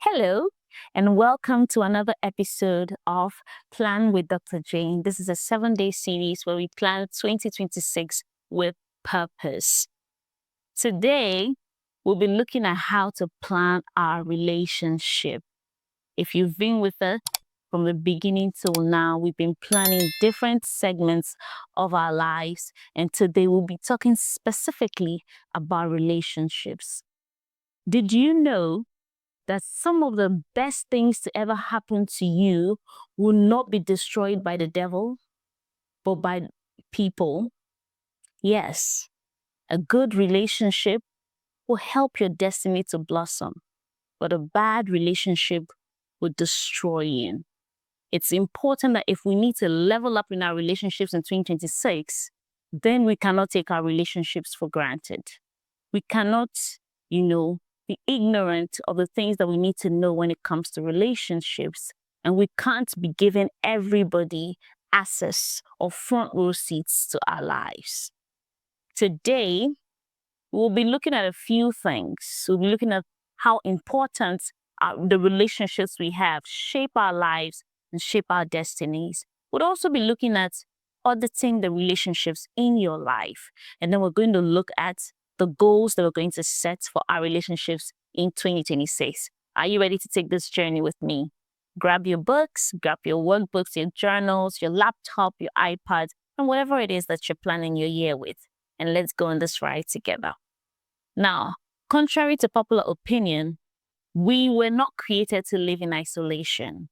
Hello, and welcome to another episode of Plan with Dr. Jane. This is a 7-day series where we plan 2026 with purpose. Today, we'll be looking at how to plan our relationship. If you've been with us from the beginning till now, we've been planning different segments of our lives, and today we'll be talking specifically about relationships. Did you know that some of the best things to ever happen to you will not be destroyed by the devil, but by people? Yes, a good relationship will help your destiny to blossom, but a bad relationship will destroy you. It's important that if we need to level up in our relationships in 2026, then we cannot take our relationships for granted. We cannot, be ignorant of the things that we need to know when it comes to relationships. And we can't be giving everybody access or front row seats to our lives. Today, we'll be looking at a few things. We'll be looking at how important the relationships we have shape our lives and shape our destinies. We'll also be looking at auditing the relationships in your life. And then we're going to look at the goals that we're going to set for our relationships in 2026. Are you ready to take this journey with me? Grab your books, grab your workbooks, your journals, your laptop, your iPad, and whatever it is that you're planning your year with. And let's go on this ride together. Now, contrary to popular opinion, we were not created to live in isolation.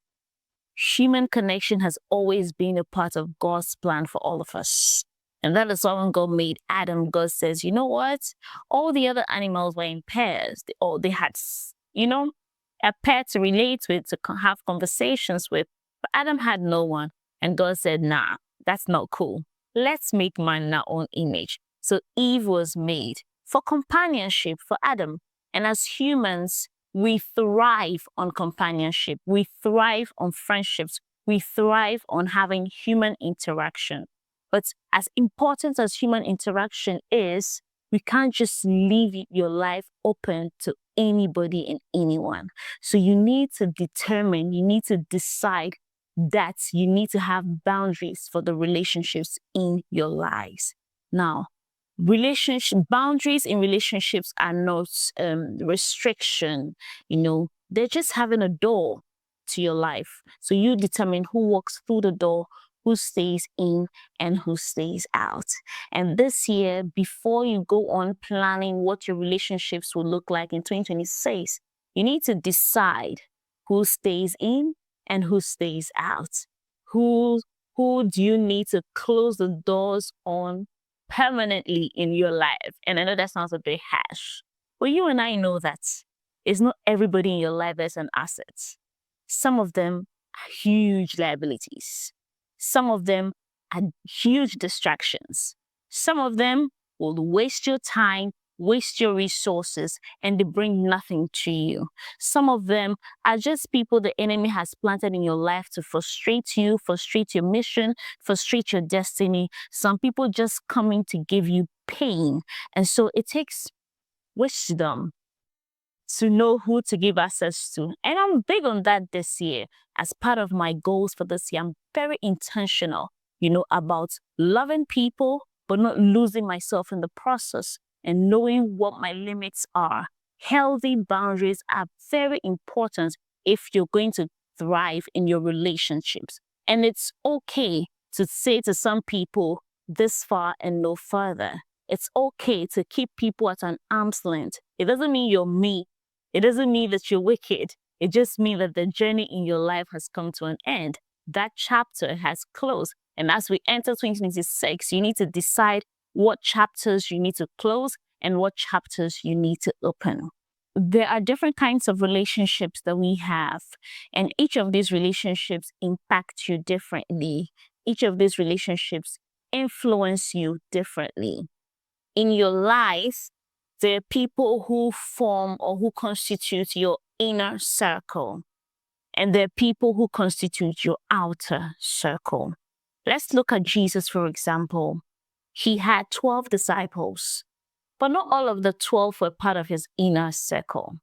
Human connection has always been a part of God's plan for all of us. And that is why when God made Adam, God says, you know what? All the other animals were in pairs. They had, a pair to relate with, to have conversations with. But Adam had no one. And God said, nah, that's not cool. Let's make man in our own image. So Eve was made for companionship for Adam. And as humans, we thrive on companionship. We thrive on friendships. We thrive on having human interaction. But as important as human interaction is, we can't just leave your life open to anybody and anyone. So you need to determine, you need to decide that you need to have boundaries for the relationships in your lives. Now, boundaries in relationships are not restriction, they're just having a door to your life. So you determine who walks through the door, who stays in, and who stays out. And this year, before you go on planning what your relationships will look like in 2026, you need to decide who stays in and who stays out. Who do you need to close the doors on permanently in your life? And I know that sounds a bit harsh, but you and I know that it's not everybody in your life that's an asset. Some of them are huge liabilities. Some of them are huge distractions. Some of them will waste your time, waste your resources, and they bring nothing to you. Some of them are just people the enemy has planted in your life to frustrate you, frustrate your mission, frustrate your destiny. Some people just coming to give you pain. And so it takes wisdom to know who to give access to. And I'm big on that this year. As part of my goals for this year, I'm very intentional, about loving people, but not losing myself in the process and knowing what my limits are. Healthy boundaries are very important if you're going to thrive in your relationships. And it's okay to say to some people, this far and no further. It's okay to keep people at an arm's length. It doesn't mean you're mean. It doesn't mean that you're wicked. It just means that the journey in your life has come to an end. That chapter has closed. And as we enter 2026, you need to decide what chapters you need to close and what chapters you need to open. There are different kinds of relationships that we have, and each of these relationships impact you differently. Each of these relationships influence you differently. In your life, there are people who form or who constitute your inner circle, and there are people who constitute your outer circle. Let's look at Jesus, for example. He had 12 disciples, but not all of the 12 were part of his inner circle.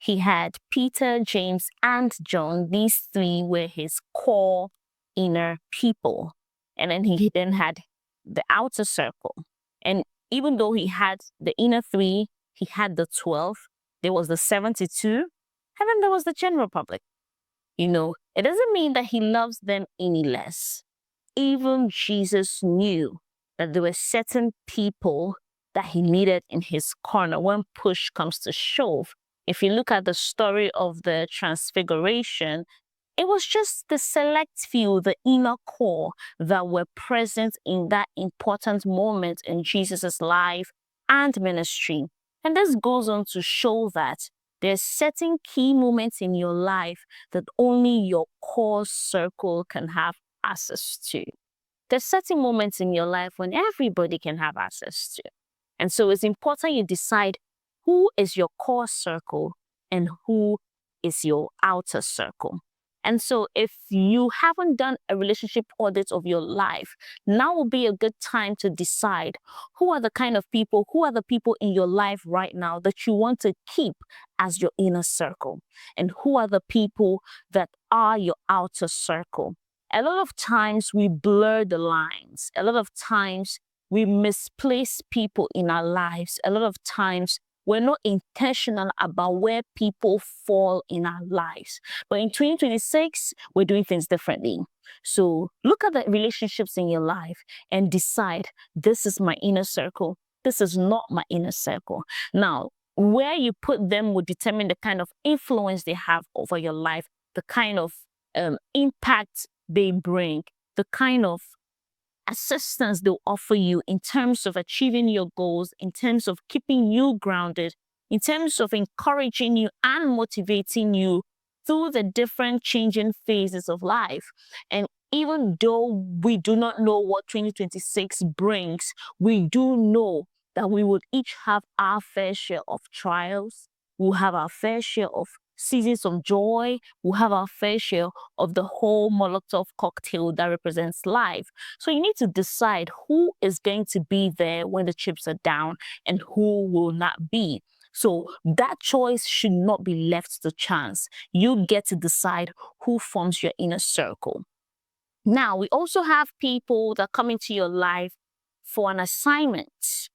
he had Peter, James, and John. These three were his core inner people. And then he then had the outer circle. And even though he had the inner three, he had the 12, there was the 72, and then there was the general public. It doesn't mean that he loves them any less. Even Jesus knew that there were certain people that he needed in his corner when push comes to shove. If you look at the story of the Transfiguration, it was just the select few, the inner core, that were present in that important moment in Jesus's life and ministry. And this goes on to show that there's certain key moments in your life that only your core circle can have access to. There's certain moments in your life when everybody can have access to. And so it's important you decide who is your core circle and who is your outer circle. And so if you haven't done a relationship audit of your life, now will be a good time to decide who are the people in your life right now that you want to keep as your inner circle, and who are the people that are your outer circle. A lot of times we blur the lines. A lot of times we misplace people in our lives. A lot of times we're not intentional about where people fall in our lives. But in 2026, we're doing things differently. So look at the relationships in your life and decide, this is my inner circle. This is not my inner circle. Now, where you put them will determine the kind of influence they have over your life, the kind of impact they bring, the kind of assistance they'll offer you in terms of achieving your goals, in terms of keeping you grounded, in terms of encouraging you and motivating you through the different changing phases of life. And even though we do not know what 2026 brings, we do know that we would each have our fair share of trials. We'll have our fair share of seasons of joy. We'll have our fair share of the whole Molotov cocktail that represents life. So you need to decide who is going to be there when the chips are down and who will not be. So that choice should not be left to chance. You get to decide who forms your inner circle. Now, we also have people that come into your life for an assignment.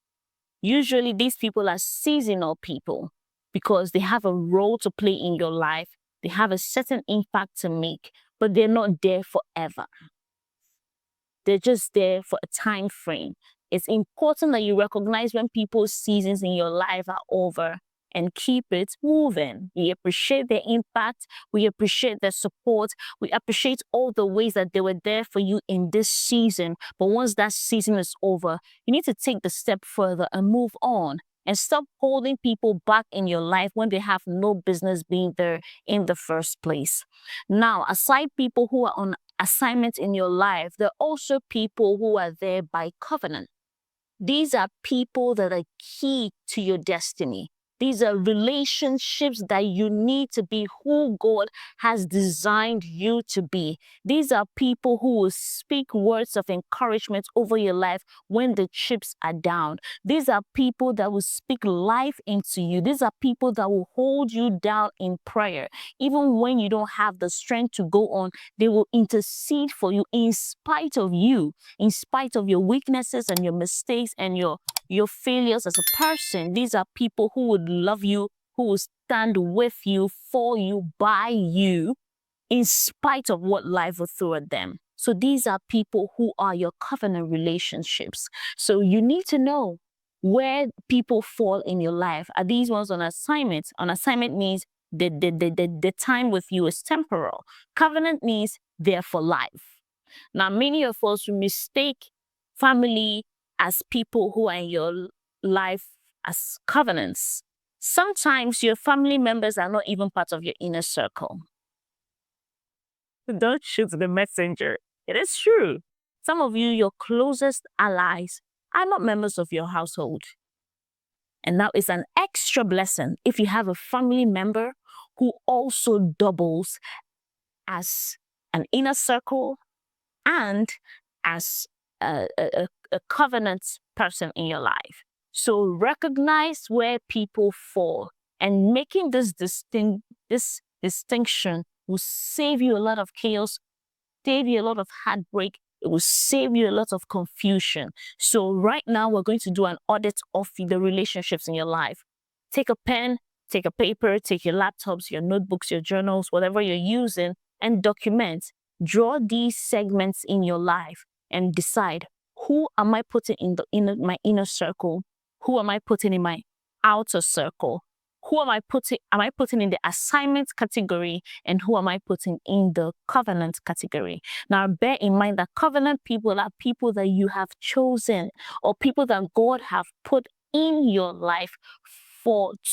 Usually these people are seasonal people because they have a role to play in your life. They have a certain impact to make, but they're not there forever. They're just there for a time frame. It's important that you recognize when people's seasons in your life are over and keep it moving. We appreciate their impact. We appreciate their support. We appreciate all the ways that they were there for you in this season. But once that season is over, you need to take the step further and move on and stop holding people back in your life when they have no business being there in the first place. Now, aside people who are on assignment in your life, there are also people who are there by covenant. These are people that are key to your destiny. These are relationships that you need to be who God has designed you to be. These are people who will speak words of encouragement over your life when the chips are down. These are people that will speak life into you. These are people that will hold you down in prayer. Even when you don't have the strength to go on, they will intercede for you in spite of you, in spite of your weaknesses and your mistakes and your failures as a person. These are people who would love you, who will stand with you, for you, by you, in spite of what life will throw at them. So these are people who are your covenant relationships. So you need to know where people fall in your life. Are these ones on assignment? On assignment means the time with you is temporal. Covenant means they're for life. Now, many of us mistake family as people who are in your life as covenants. Sometimes your family members are not even part of your inner circle. Don't shoot the messenger. It is true. Some of you, your closest allies, are not members of your household. And now it's an extra blessing if you have a family member who also doubles as an inner circle and as a covenant person in your life. So recognize where people fall And making this distinction will save you a lot of chaos, save you a lot of heartbreak. It will save you a lot of confusion. So right now, we're going to do an audit of the relationships in your life. Take a pen, take a paper, take your laptops, your notebooks, your journals, whatever you're using, and document. Draw these segments in your life and decide, who am I putting in my inner circle? Who am I putting in my outer circle? Who am I putting? Am I putting in the assignment category, and who am I putting in the covenant category? Now, bear in mind that covenant people are people that you have chosen, or people that God have put in your life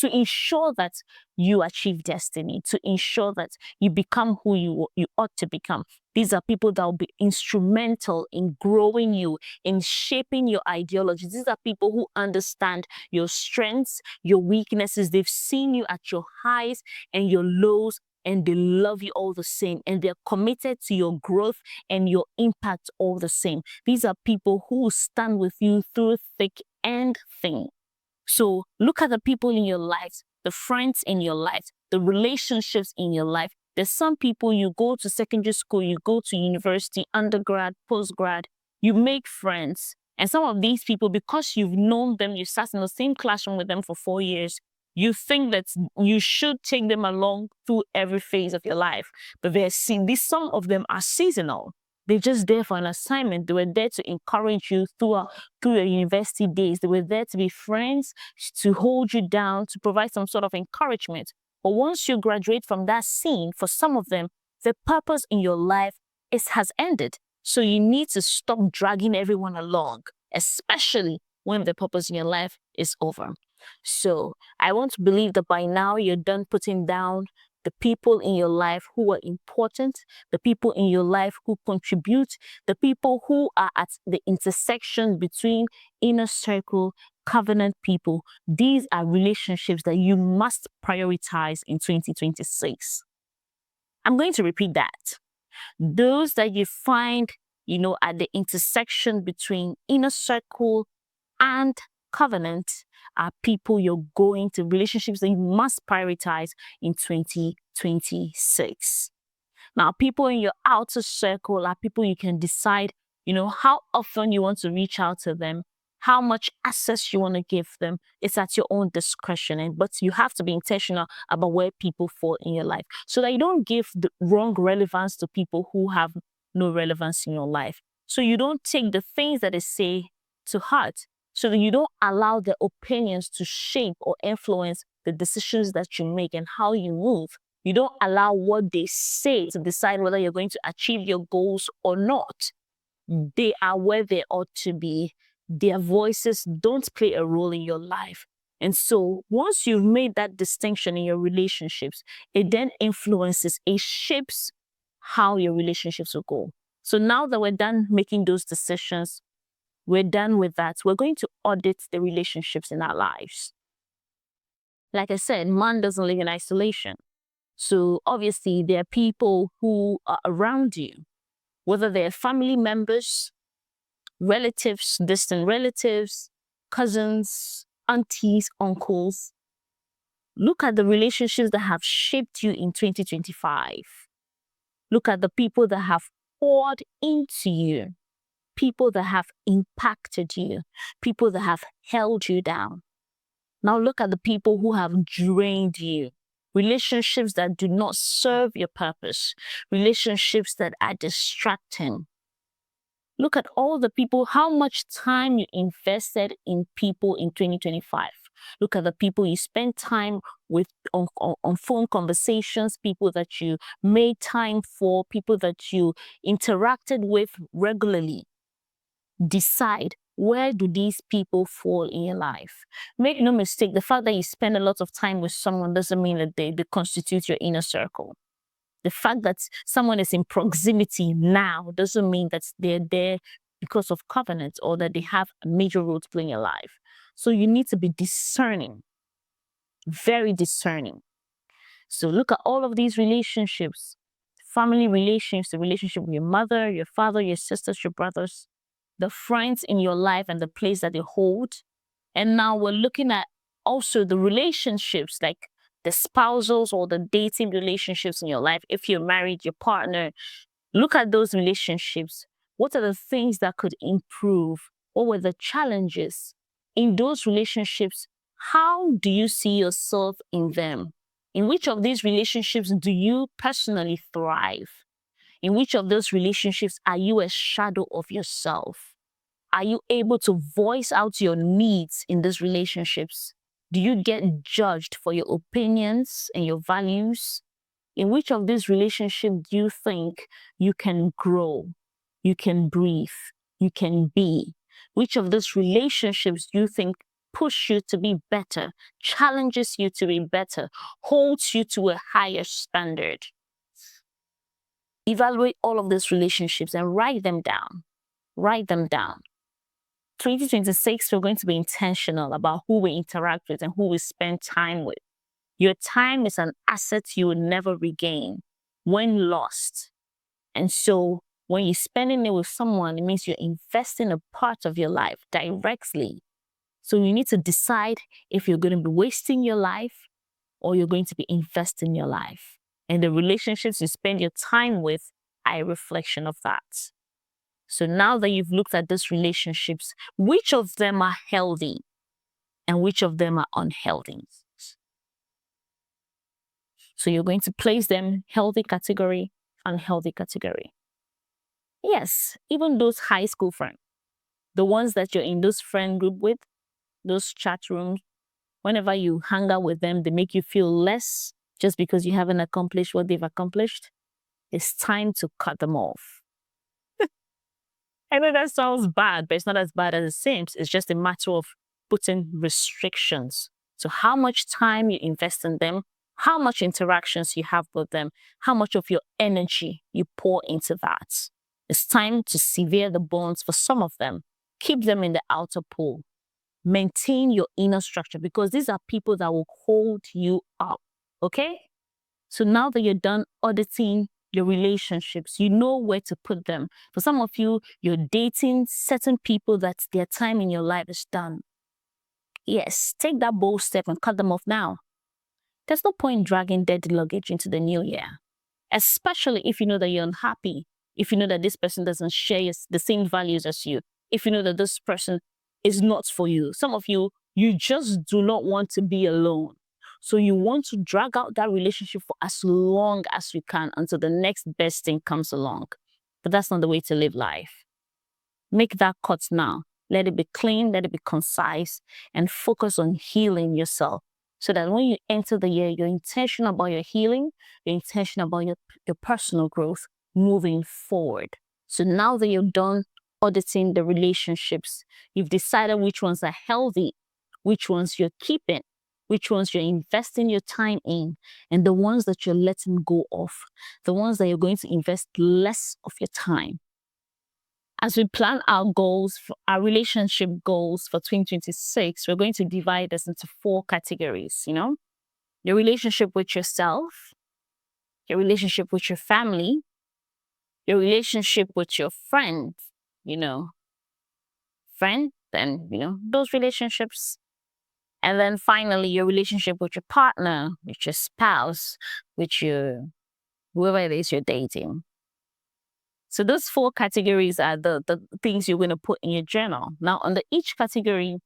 to ensure that you achieve destiny, to ensure that you become who you ought to become. These are people that will be instrumental in growing you, in shaping your ideology. These are people who understand your strengths, your weaknesses. They've seen you at your highs and your lows, and they love you all the same. And they're committed to your growth and your impact all the same. These are people who will stand with you through thick and thin. So look at the people in your life, the friends in your life, the relationships in your life. There's some people, you go to secondary school, you go to university, undergrad, postgrad, you make friends. And some of these people, because you've known them, you sat in the same classroom with them for 4 years, you think that you should take them along through every phase of your life. But some of them are seasonal. They're just there for an assignment. They were there to encourage you through your university days. They were there to be friends, to hold you down, to provide some sort of encouragement. But once you graduate from that scene, for some of them, the purpose in your life has ended. So you need to stop dragging everyone along, especially when the purpose in your life is over. So I want to believe that by now you're done putting down the people in your life who are important, the people in your life who contribute, the people who are at the intersection between inner circle, covenant people. These are relationships that you must prioritize in 2026. I'm going to repeat that. Those that you find, at the intersection between inner circle and covenant are people relationships that you must prioritize in 2026. Now, people in your outer circle are people you can decide, how often you want to reach out to them, how much access you want to give them. It's at your own discretion, but you have to be intentional about where people fall in your life so that you don't give the wrong relevance to people who have no relevance in your life. So you don't take the things that they say to heart, so that you don't allow their opinions to shape or influence the decisions that you make and how you move. You don't allow what they say to decide whether you're going to achieve your goals or not. They are where they ought to be. Their voices don't play a role in your life. And so once you've made that distinction in your relationships, it then influences, it shapes how your relationships will go. So now that we're done making those decisions, we're done with that, we're going to audit the relationships in our lives. Like I said, man doesn't live in isolation. So obviously there are people who are around you, whether they're family members, relatives, distant relatives, cousins, aunties, uncles. Look at the relationships that have shaped you in 2025. Look at the people that have poured into you, people that have impacted you, people that have held you down. Now look at the people who have drained you. Relationships that do not serve your purpose, relationships that are distracting. Look at all the people, how much time you invested in people in 2025. Look at the people you spent time with on phone conversations, people that you made time for, people that you interacted with regularly. Decide, where do these people fall in your life? Make no mistake, the fact that you spend a lot of time with someone doesn't mean that they constitute your inner circle. The fact that someone is in proximity now doesn't mean that they're there because of covenant or that they have a major role to play in your life. So you need to be discerning, very discerning. So look at all of these relationships, family relationships, the relationship with your mother, your father, your sisters, your brothers, the friends in your life and the place that they hold. And now we're looking at also the relationships, like the spousals or the dating relationships in your life. If you're married, your partner, look at those relationships. What are the things that could improve? What were the challenges in those relationships? How do you see yourself in them? In which of these relationships do you personally thrive? In which of those relationships are you a shadow of yourself? Are you able to voice out your needs in these relationships? Do you get judged for your opinions and your values? In which of these relationships do you think you can grow, you can breathe, you can be? Which of those relationships do you think push you to be better, challenges you to be better, holds you to a higher standard? Evaluate all of these relationships and write them down. Write them down. 2026, we're going to be intentional about who we interact with and who we spend time with. Your time is an asset you will never regain when lost. And so when you're spending it with someone, it means you're investing a part of your life directly. So you need to decide if you're going to be wasting your life or you're going to be investing your life. And the relationships you spend your time with are a reflection of that. So now that you've looked at those relationships, which of them are healthy and which of them are unhealthy? So you're going to place them healthy category, unhealthy category. Yes, even those high school friends, the ones that you're in those friend group with, those chat rooms, whenever you hang out with them, they make you feel less just because you haven't accomplished what they've accomplished. It's time to cut them off. I know that sounds bad, but it's not as bad as it seems. It's just a matter of putting restrictions. So how much time you invest in them, how much interactions you have with them, how much of your energy you pour into that. It's time to sever the bonds for some of them. Keep them in the outer pool. Maintain your inner structure because these are people that will hold you up. Okay? So now that you're done auditing your relationships, you know where to put them. For some of you, you're dating certain people that their time in your life is done. Yes, take that bold step and cut them off now. There's no point dragging dead luggage into the new year, especially if you know that you're unhappy, if you know that this person doesn't share the same values as you, if you know that this person is not for you. Some of you, you just do not want to be alone. So you want to drag out that relationship for as long as you can until the next best thing comes along. But that's not the way to live life. Make that cut now. Let it be clean, let it be concise, and focus on healing yourself. So that when you enter the year, you're intentional about your healing, you're intentional about your personal growth moving forward. So now that you're done auditing the relationships, you've decided which ones are healthy, which ones you're keeping, which ones you're investing your time in, and the ones that you're letting go of, the ones that you're going to invest less of your time. As we plan our goals, our relationship goals for 2026, we're going to divide this into 4 categories, your relationship with yourself, your relationship with your family, your relationship with your friends, those relationships. And then finally, your relationship with your partner, with your spouse, with your whoever it is you're dating. So those 4 categories are the things you're going to put in your journal. Now, under each category,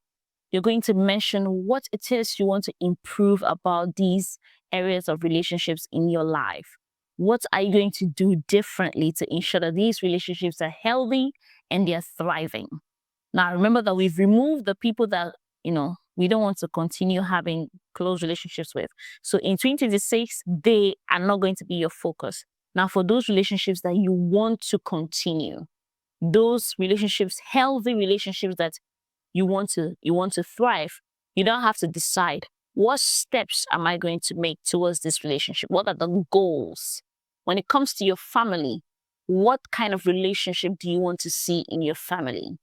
you're going to mention what it is you want to improve about these areas of relationships in your life. What are you going to do differently to ensure that these relationships are healthy and they're thriving? Now, remember that we've removed the people that, we don't want to continue having close relationships with. So in 2026, they are not going to be your focus. Now, for those relationships that you want to continue, those relationships, healthy relationships that you want to thrive, you don't have to decide what steps am I going to make towards this relationship? What are the goals? When it comes to your family, what kind of relationship do you want to see in your family?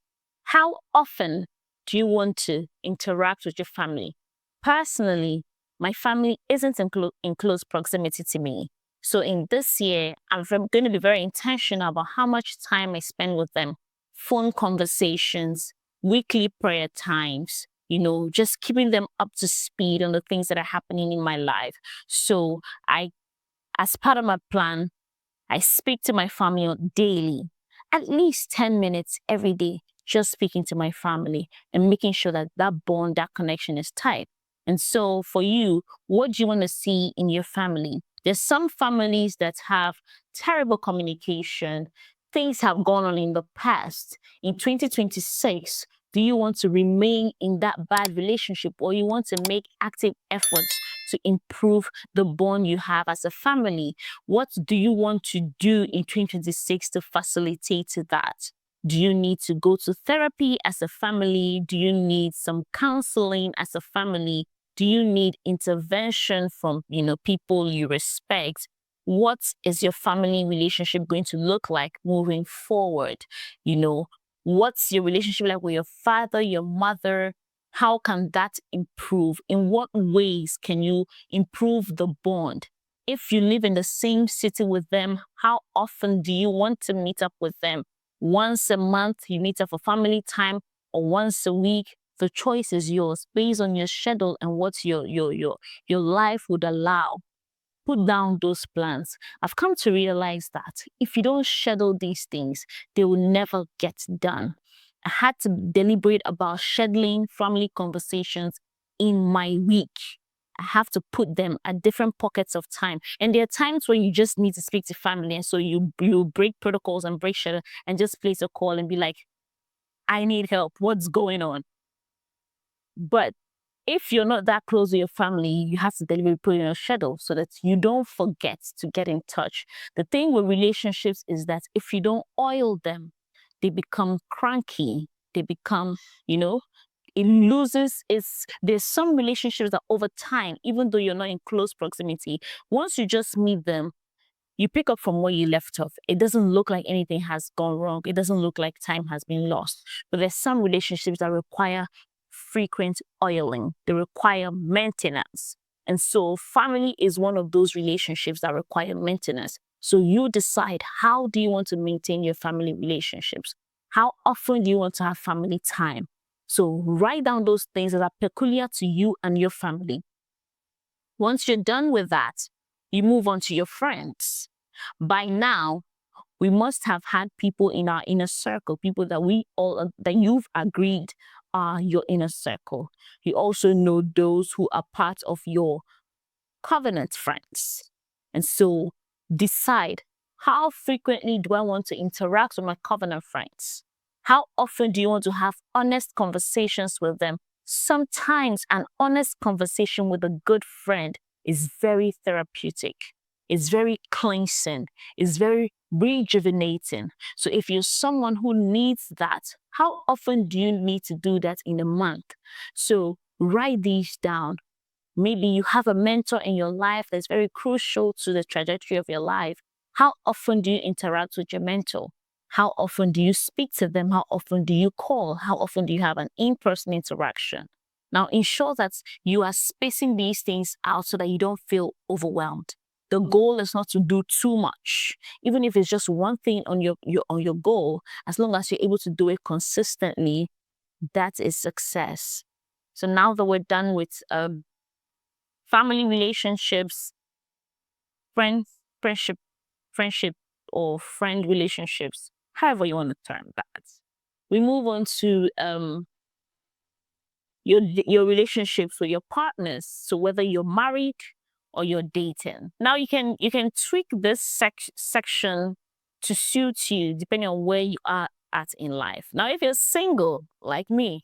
How often do you want to interact with your family? Personally, my family isn't in close proximity to me. So in this year, I'm going to be very intentional about how much time I spend with them. Phone conversations, weekly prayer times, just keeping them up to speed on the things that are happening in my life. So as part of my plan, I speak to my family daily, at least 10 minutes every day, just speaking to my family and making sure that that bond, that connection is tight. And so for you, what do you want to see in your family? There's some families that have terrible communication. Things have gone on in the past. In 2026, do you want to remain in that bad relationship, or you want to make active efforts to improve the bond you have as a family? What do you want to do in 2026 to facilitate that? Do you need to go to therapy as a family? Do you need some counseling as a family? Do you need intervention from, people you respect? What is your family relationship going to look like moving forward? What's your relationship like with your father, your mother? How can that improve? In what ways can you improve the bond? If you live in the same city with them, how often do you want to meet up with them? Once a month, you meet up for family time, or once a week? The choice is yours based on your schedule and what your life would allow. Put down those plans. I've come to realize that if you don't schedule these things, they will never get done. I had to deliberate about scheduling family conversations in my week. I have to put them at different pockets of time. And there are times where you just need to speak to family. And so you break protocols and break schedule and just place a call and be like, I need help. What's going on? But if you're not that close to your family, you have to deliberately put in a schedule so that you don't forget to get in touch. The thing with relationships is that if you don't oil them, they become cranky. They become, it loses its. There's some relationships that over time, even though you're not in close proximity, once you just meet them, you pick up from where you left off. It doesn't look like anything has gone wrong. It doesn't look like time has been lost. But there's some relationships that require frequent oiling. They require maintenance. And so family is one of those relationships that require maintenance. So you decide, how do you want to maintain your family relationships? How often do you want to have family time? So write down those things that are peculiar to you and your family. Once you're done with that, you move on to your friends. By now, we must have had people in our inner circle, people that you've agreed are your inner circle. You also know those who are part of your covenant friends. And so decide, how frequently do I want to interact with my covenant friends? How often do you want to have honest conversations with them? Sometimes an honest conversation with a good friend is very therapeutic. It's very cleansing. It's very rejuvenating. So if you're someone who needs that, how often do you need to do that in a month? So write these down. Maybe you have a mentor in your life that's very crucial to the trajectory of your life. How often do you interact with your mentor? How often do you speak to them? How often do you call? How often do you have an in-person interaction? Now, ensure that you are spacing these things out so that you don't feel overwhelmed. The goal is not to do too much. Even if it's just one thing on your goal, as long as you're able to do it consistently, that is success. So now that we're done with family relationships, friendship, or friend relationships, however you want to term that, we move on to your relationships with your partners. So whether you're married or you're dating. Now you can tweak this section to suit you depending on where you are at in life. Now, if you're single like me,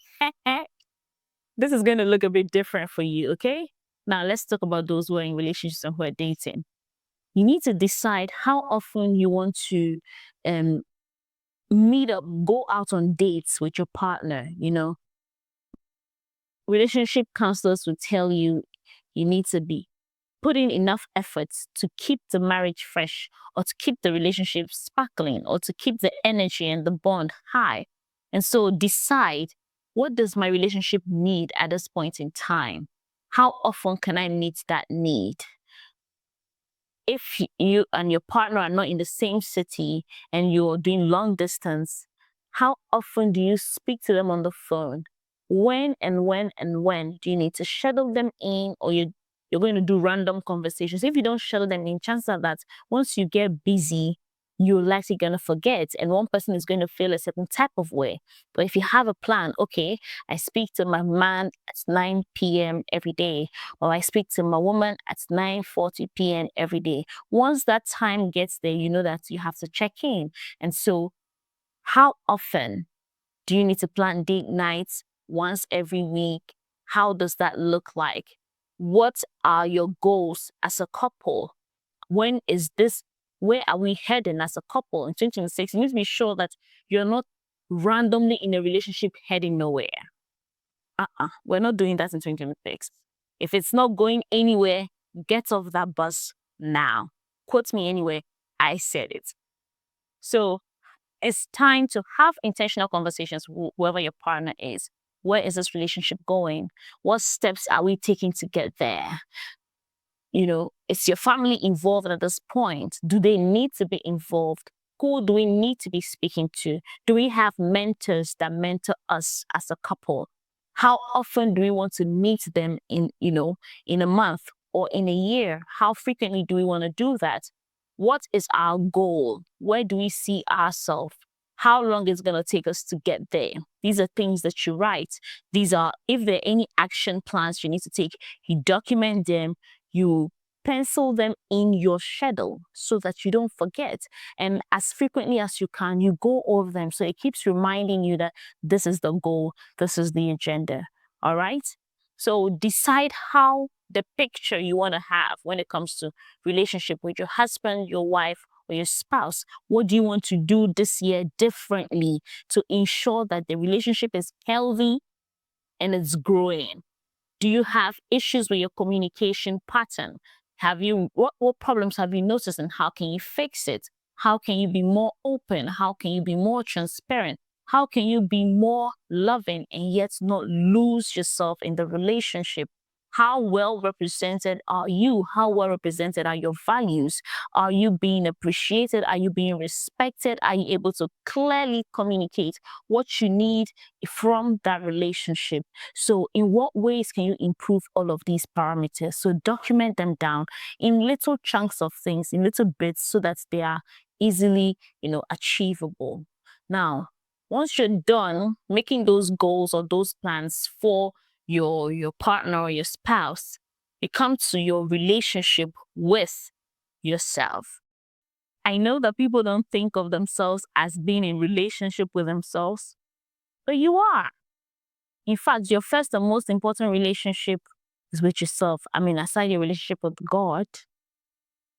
this is going to look a bit different for you, okay? Now let's talk about those who are in relationships and who are dating. You need to decide how often you want to meet up, go out on dates with your partner, Relationship counselors will tell you need to be putting enough efforts to keep the marriage fresh, or to keep the relationship sparkling, or to keep the energy and the bond high. And so decide, what does my relationship need at this point in time? How often can I meet that need? If you and your partner are not in the same city and you're doing long distance, how often do you speak to them on the phone? When do you need to schedule them in, or you're going to do random conversations? If you don't schedule them in, chances are that once you get busy, you're likely going to forget, and one person is going to feel a certain type of way. But if you have a plan, okay, I speak to my man at 9 p.m. every day, or I speak to my woman at 9:40 p.m. every day. Once that time gets there, you know that you have to check in. And so how often do you need to plan date nights? Once every week? How does that look like? What are your goals as a couple? When is this? Where are we heading as a couple in 2026? You need to be sure that you're not randomly in a relationship heading nowhere. We're not doing that in 2026. If it's not going anywhere, get off that bus now. Quote me anywhere, I said it. So it's time to have intentional conversations with whoever your partner is. Where is this relationship going? What steps are we taking to get there? Is your family involved at this point? Do they need to be involved? Who do we need to be speaking to? Do we have mentors that mentor us as a couple? How often do we want to meet them in a month or in a year? How frequently do we want to do that? What is our goal? Where do we see ourselves? How long is it going to take us to get there? These are things that you write. If there are any action plans you need to take, you document them, you pencil them in your schedule so that you don't forget. And as frequently as you can, you go over them. So it keeps reminding you that this is the goal, this is the agenda. All right? So decide how the picture you want to have when it comes to relationship with your husband, your wife, or your spouse. What do you want to do this year differently to ensure that the relationship is healthy and it's growing? Do you have issues with your communication pattern? What problems have you noticed, and how can you fix it? How can you be more open? How can you be more transparent? How can you be more loving and yet not lose yourself in the relationship? How well represented are you? How well represented are your values? Are you being appreciated? Are you being respected? Are you able to clearly communicate what you need from that relationship? So in what ways can you improve all of these parameters? So document them down in little chunks of things, in little bits, so that they are easily, achievable. Now, once you're done making those goals or those plans for your partner or your spouse, it comes to your relationship with yourself. I know that people don't think of themselves as being in relationship with themselves, but you are. In fact, your first and most important relationship is with yourself. Aside your relationship with God,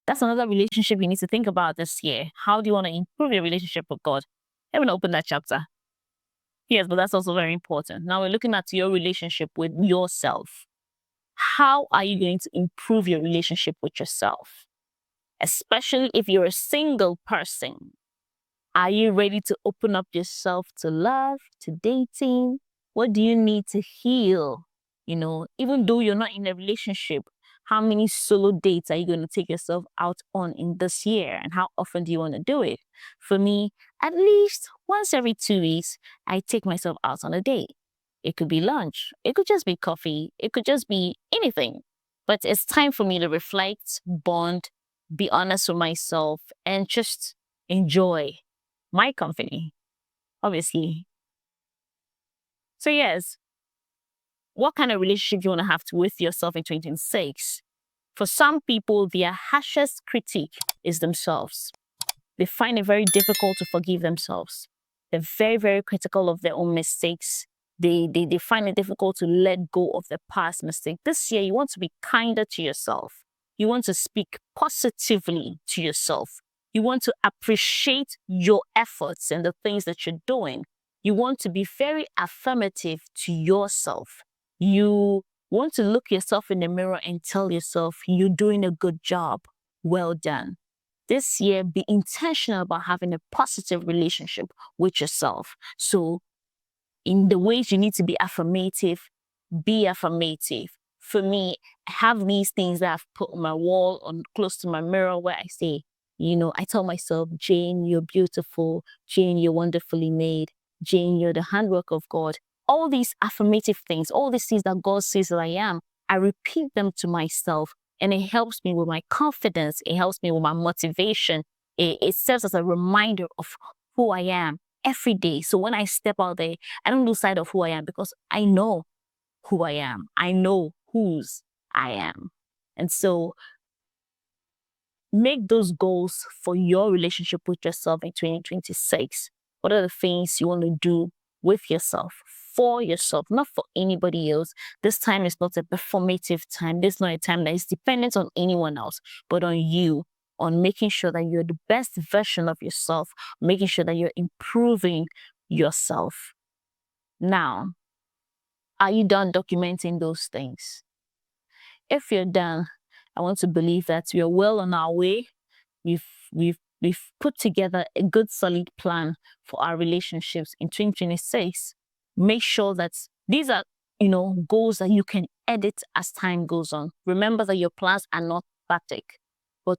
that's another relationship you need to think about this year. How do you want to improve your relationship with God? I'm going to open that chapter. Yes, but that's also very important. Now we're looking at your relationship with yourself. How are you going to improve your relationship with yourself? Especially if you're a single person. Are you ready to open up yourself to love, to dating? What do you need to heal? Even though you're not in a relationship, how many solo dates are you going to take yourself out on in this year? And how often do you want to do it? For me, at least once every 2 weeks, I take myself out on a date. It could be lunch. It could just be coffee. It could just be anything. But it's time for me to reflect, bond, be honest with myself, and just enjoy my company, obviously. So yes, what kind of relationship you want to have with yourself in 2026? For some people, their harshest critique is themselves. They find it very difficult to forgive themselves. They're very, very critical of their own mistakes. They find it difficult to let go of the past mistake. This year, you want to be kinder to yourself. You want to speak positively to yourself. You want to appreciate your efforts and the things that you're doing. You want to be very affirmative to yourself. You want to look yourself in the mirror and tell yourself you're doing a good job. Well done. This year, be intentional about having a positive relationship with yourself. So in the ways you need to be affirmative, be affirmative. For me, I have these things that I've put on my wall or close to my mirror where I say, I tell myself, Jane, you're beautiful. Jane, you're wonderfully made. Jane, you're the handwork of God. all these affirmative things, all these things that God says that I am, I repeat them to myself, and it helps me with my confidence. It helps me with my motivation. It serves as a reminder of who I am every day. So when I step out there, I don't lose sight of who I am, because I know who I am. I know whose I am. And so make those goals for your relationship with yourself in 2026. What are the things you want to do with yourself, for yourself, not for anybody else? This time is not a performative time. This is not a time that is dependent on anyone else, but on you, on making sure that you're the best version of yourself, making sure that you're improving yourself. Now, are you done documenting those things? If you're done, I want to believe that we are well on our way. We've put together a good solid plan for our relationships in 2026. Make sure that these are, goals that you can edit as time goes on. Remember that your plans are not static, but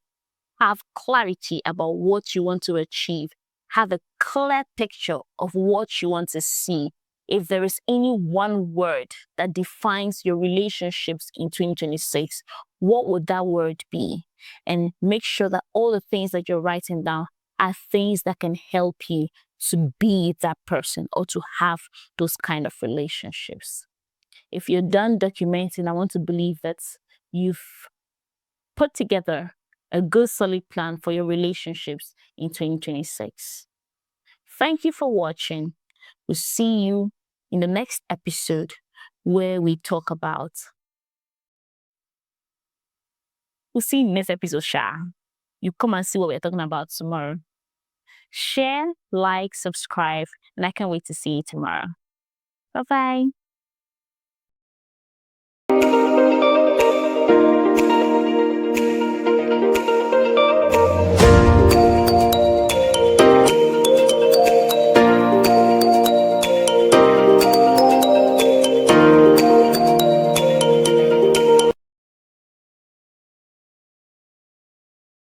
have clarity about what you want to achieve. Have a clear picture of what you want to see. If there is any one word that defines your relationships in 2026, what would that word be? And make sure that all the things that you're writing down are things that can help you to be that person or to have those kind of relationships. If you're done documenting, I want to believe that you've put together a good solid plan for your relationships in 2026. Thank you for watching. We'll see you in the next episode where we talk about. We'll see you in the next episode, Sha. You come and see what we're talking about tomorrow. Share, like, subscribe, and I can't wait to see you tomorrow. Bye-bye.